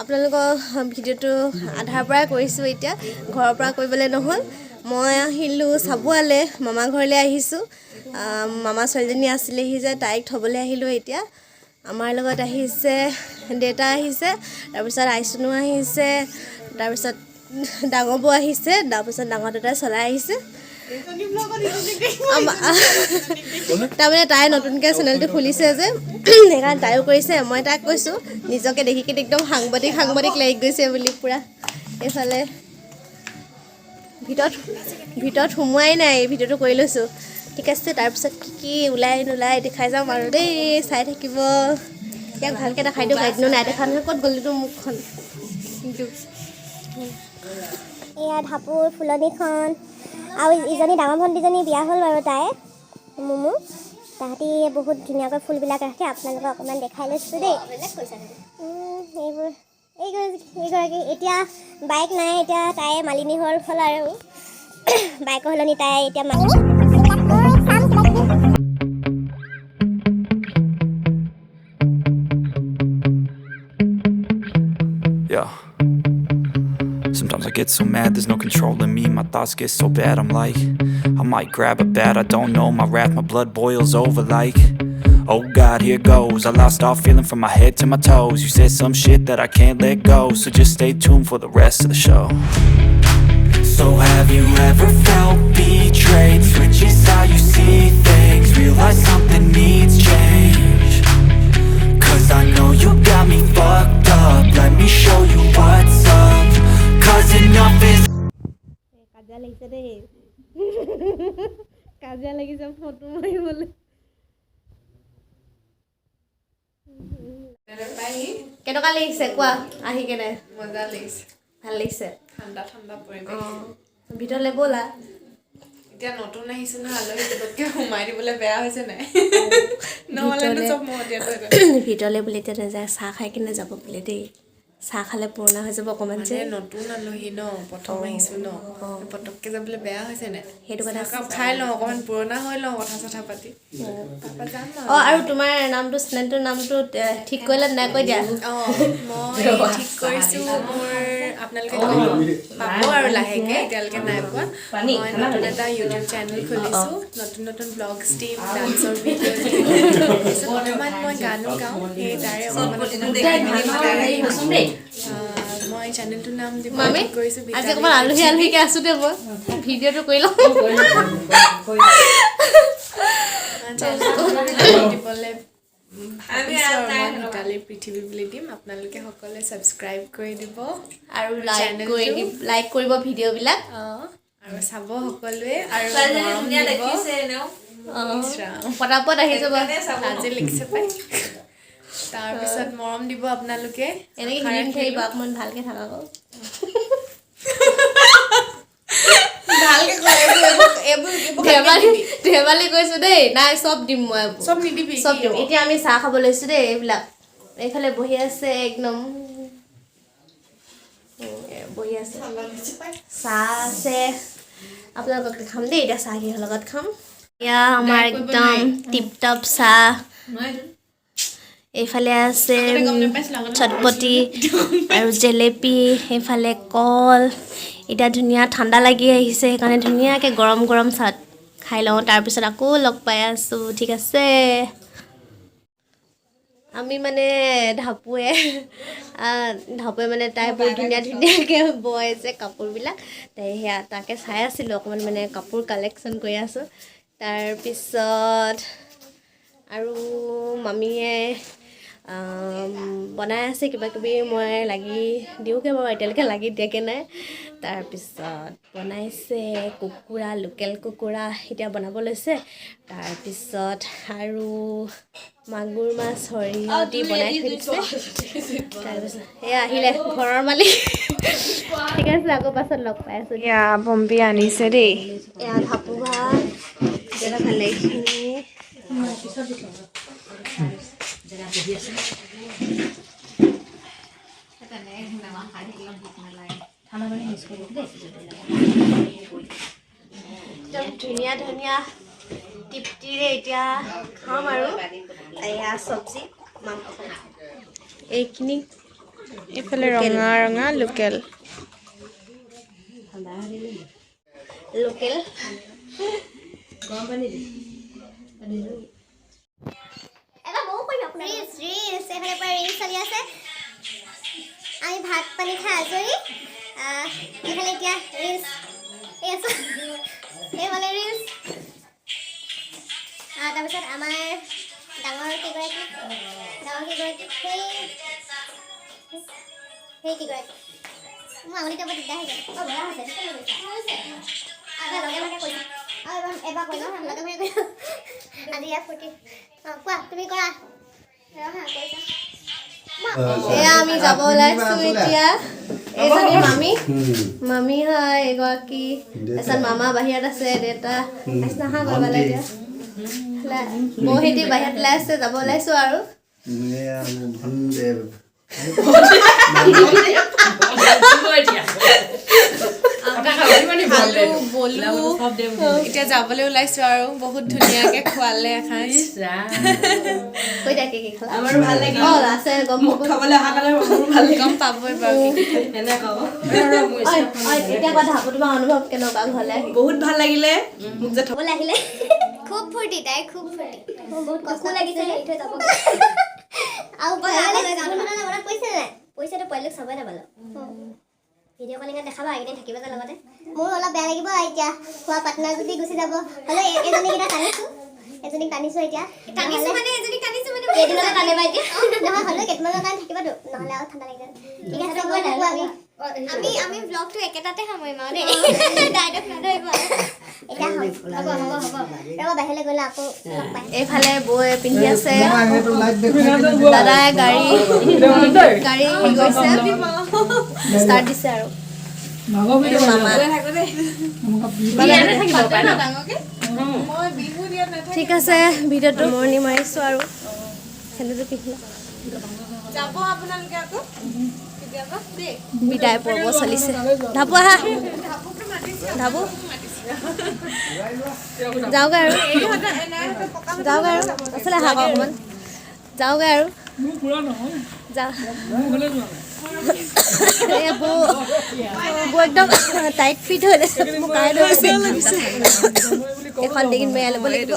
আপোনালোকৰ ভিডিঅ'টো আধাৰ পৰা কৰিছোঁ এতিয়া ঘৰৰ পৰা কৰিবলৈ নহ'ল মই আহিলোঁ চাবুৱালে মামা ঘৰলৈ আহিছোঁ মামা ছোৱালীজনী আছিলেহি যে তাইক থ'বলৈ আহিলোঁ এতিয়া আমাৰ লগত আহিছে দেউতা আহিছে তাৰপিছত আইচুনু আহিছে তাৰপিছত ডাঙৰ বৌ আহিছে তাৰপিছত ডাঙৰ দাদাই চলাই আহিছে তাৰমানে তাই নতুনকৈ চেনেলটো খুলিছে যে সেইকাৰণে তাইও কৰিছে মই তাক কৈছোঁ নিজকে দেখি কিনে একদম সাংবাদিক লাগি গৈছে বুলি পূৰা এইফালে ভিতৰত সোমোৱাই নাই ভিডিঅ'টো কৰি লৈছোঁ ঠিক আছে তাৰপিছত কি ওলাই নোলাই দেখাই যাম আৰু দেই চাই থাকিব ইয়াক ভালকৈ দেখাই দিওঁ গাইডনো নাই দেখা নহয় ক'ত গ'লিতো মুখখন এয়া ঢাপুৰ ফুলনিখন আৰু ইজনী ডাঙৰ ভণ্টিজনী বিয়া হ'ল বাৰু তাই মুমু তাহাঁতি বহুত ধুনীয়াকৈ ফুলবিলাক ৰাখে আপোনালোকক অকণমান দেখাই লৈছোঁ দেই এইগৰাকী এতিয়া বাইক নাই এতিয়া তাই মালিনী হোৱাৰ ফল আৰু বাইকৰ সলনি তাই এতিয়া Sometimes I get so mad, there's no controlling me. My thoughts get so bad, I'm like, I might grab a bat, I don't know. My wrath, my blood boils over like, oh God, here goes. I lost all feeling from my head to my toes. You said some shit that I can't let go, so just stay tuned for the rest of the show. So have you ever felt betrayed? Switches how you see things, realize something needs change. Cause I know you got me fucked up, let me show you what's up. Cause enough is কাজিয়া লাগিছে দেই কাজিয়া লাগিছে photo মাৰিবলৈ কেনেকুৱা লাগিছে কোৱা আহি কেনে মজা লাগিছে ভাল লাগিছে ঠাণ্ডা পৰিৱেশ ভিতৰলৈ ব'লা এতিয়া নতুন আহিছো ন আলহী পটককৈ সোমাই দিবলৈ বেয়া হৈছে নাই নহ'লেনো চব ভিতৰলৈ বোলে এতিয়া নাযায় চাহ খাই কিনে যাব বোলে দেই চাহ খালে পুৰণা হৈ যাব অকণমান যে নতুন আলহী ন প্ৰথম আহিছো ন পটককৈ যাবলৈ বেয়া হৈছে নাই সেইটো কথা খাই লওঁ অকণমান পুৰণা হৈ লওঁ কথা পাতি আৰু তোমাৰ নামটো চেনেলটোৰ নামটো ঠিক কৰিলে নাই কৈ দিয়া মই ঠিক কৰিছোঁ মোৰ আপোনালোকে পাব আৰু লাহেকৈ এতিয়ালৈকে নাই পোৱা মই নতুন এটা ইউটিউব চেনেল খুলিছোঁ নতুন ব্লগছ দিম ডান্সৰ ভিডিঅ' দিম বৰ্তমান মই গানো গাওঁ সেই তাৰে মই চেনেলটোৰ নাম দিব কৰিছোঁ আজি অকণমান আলহীকৈ আছোঁ দে মই ভিডিঅ'টো কৰি লওঁ দিবলৈ মিতালী পৃথিৱী বুলি দিম আপোনালোকে সকলোৱে ছাবস্ক্ৰাইব কৰি দিব আৰু লাইক কৰিব ভিডিঅ'বিলাক আৰু চাব সকলোৱে আৰু পটাপট আহি যাব আজি লিখিছে পাই তাৰপিছত মৰম দিব আপোনালোকে এনেকৈ হিলিম থাকিব অকণমান ভালকৈ থাকা আকৌ ধেমালি কৈছোঁ দেই নাই চব দিম মই চব নিদিবি চব দিম এতিয়া আমি চাহ খাব লৈছোঁ দেই এইবিলাক এইফালে বহি আছে একদম বহি আছে চাহ আছে আপোনালোকক দেখাম দেই এতিয়া চাহ কিহৰ লগত খাম এয়া আমাৰ একদম টিপটপ চাহ এইফালে আছে চটপটি আৰু জেলেপি এইফালে কল এতিয়া ধুনীয়া ঠাণ্ডা লাগি আহিছে সেইকাৰণে ধুনীয়াকৈ গৰম চাহ খাই লওঁ তাৰপিছত আকৌ লগ পাই আছোঁ ঠিক আছে আমি মানে ঢাপুৱে মানে তাই বহুত ধুনীয়াকৈ বয় যে কাপোৰবিলাক তাই সেয়া তাকে চাই আছিলোঁ অকণমান মানে কাপোৰ কালেকশ্যন কৰি আছোঁ তাৰপিছত আৰু মামীয়ে বনাই আছে কিবাকিবি মই লাগি দিওঁগৈ বাৰু এতিয়ালৈকে লাগি দিয়াকৈ নাই তাৰপিছত বনাইছে কুকুৰা লোকেল কুকুৰা এতিয়া বনাব লৈছে তাৰপিছত আৰু মাগুৰ মাছ সৰিয়হ দি বনাই থৈ দিছে তাৰপিছত এয়া আহিলে ঘৰৰ মালিক ঠিক আছে আকৌ পাছত লগ পাই আছোঁ এয়া পম্পী আনিছে দেই এয়া ঢাপু ভাত এতিয়া ভালেখিনি ধুনীয়া টিপটিৰে এতিয়া খাম আৰু এয়া চব্জি মাংস এইখিনি এইফালে ৰঙা ৰঙা লোকেল লোকেল এবাৰ ময়ো কৰিম আপোনাৰ ৰিলছ এইফালে পৰা ৰিলছ চলি আছে আমি ভাত পানী খাই আজৰি এইফালে এতিয়া ৰিলছ এইফালে ৰিলছ তাৰপিছত আমাৰ ডাঙৰ কেইগৰাকী সেই কেইগৰাকী মোৰ আঙুলিটো বৰ দিগদাৰ হৈ যায় বেয়া হৈছে লগে লগে কৈছা এবাৰ কৈ লওঁ লগে লগে কৈ আজি ইয়াত ফূৰ্তি কোৱা তুমি কৰা কৈছা এয়া আমি যাব ওলাইছো এতিয়া এইজনী মামী হয় এগৰাকী তাৰপিছত মামা বাহিৰত আছে দেউতা আছে হা বাবালৈ এতিয়া বৌহেঁতি বাহিৰত ওলাই আছে যাব ওলাইছো আৰু এতিয়া যাবলৈ ওলাইছো আৰু বহুত ধুনীয়াকে খোৱালে এসাঁজ কৈ থাকে কি খালা আছে গম পাবই বাৰু এতিয়া কথা তোমাৰ অনুভৱ কেনেকুৱা ঘৰলৈ আহি বহুত ভাল লাগিলে মোক যে থ'বলৈ আহিলে খুব ফূৰ্তি তাই খুব ফূৰ্তি বহুত কষ্ট লাগিছে আৰু পইচা নাই পইচাটো পোৱালিক চাবই নাপালো ভিডিঅ' কলিঙত দেখাবা এইকেইদিন থাকিব যে লগতে মোৰ অলপ বেয়া লাগিব এতিয়া খোৱা পাৰ্টনাৰ যদি গুচি যাব হ'লে এজনীকেইটা এজনীক টানিছো এতিয়া এদিনতে টানিবা এতিয়া নহয় হ'লেও কেইটামানৰ কাৰণে থাকিবতো নহ'লে আৰু ঠাণ্ডা লাগি যায় ঠিক আছে আমি ব্লগটো একেটাতে সামৰিম আৰু দেই ডাইৰেক্ট নধৰিব এতিয়া হ'ব বাহিৰলৈ গ'লে আকৌ এইফালে বৌয়ে পিন্ধি আছে দাদাই গাড়ী হেৰি কৰিছে ষ্টাৰ্ট দিছে আৰু ঠিক আছে ভিডিঅ'টো মৰণি মাৰিছোঁ আৰু খেলটো পিন্ধিলা যাব আপোনালোকে আকৌ বিদায় পৰ্ব চলিছে ধাপু আহা ধাপু যাওঁগৈ আৰু আচলতে আহা অকণমান যাওঁগৈ আৰু বৌ একদম টাইট ফিট হৈ কাই ধৰিছে এখন দেখিন বেয়া ল'ব লাগিব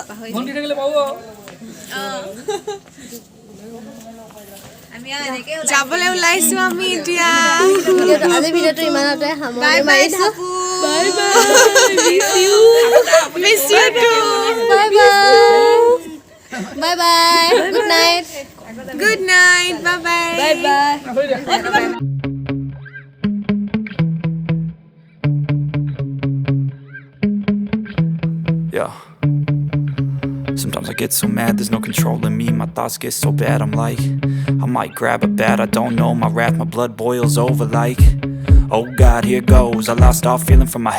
যাবলৈ ওলাইছো আমি এতিয়া আজি ভিডিঅ'টো ইমানতে সামৰণি মাৰিছো bye bye good night good night bye bye Yeah. Sometimes I get so mad, there's no controlling me. My thoughts get so bad, I'm like, I might grab a bat, I don't know. My wrath, my blood boils over like, oh God, here goes. I lost all feeling from my head.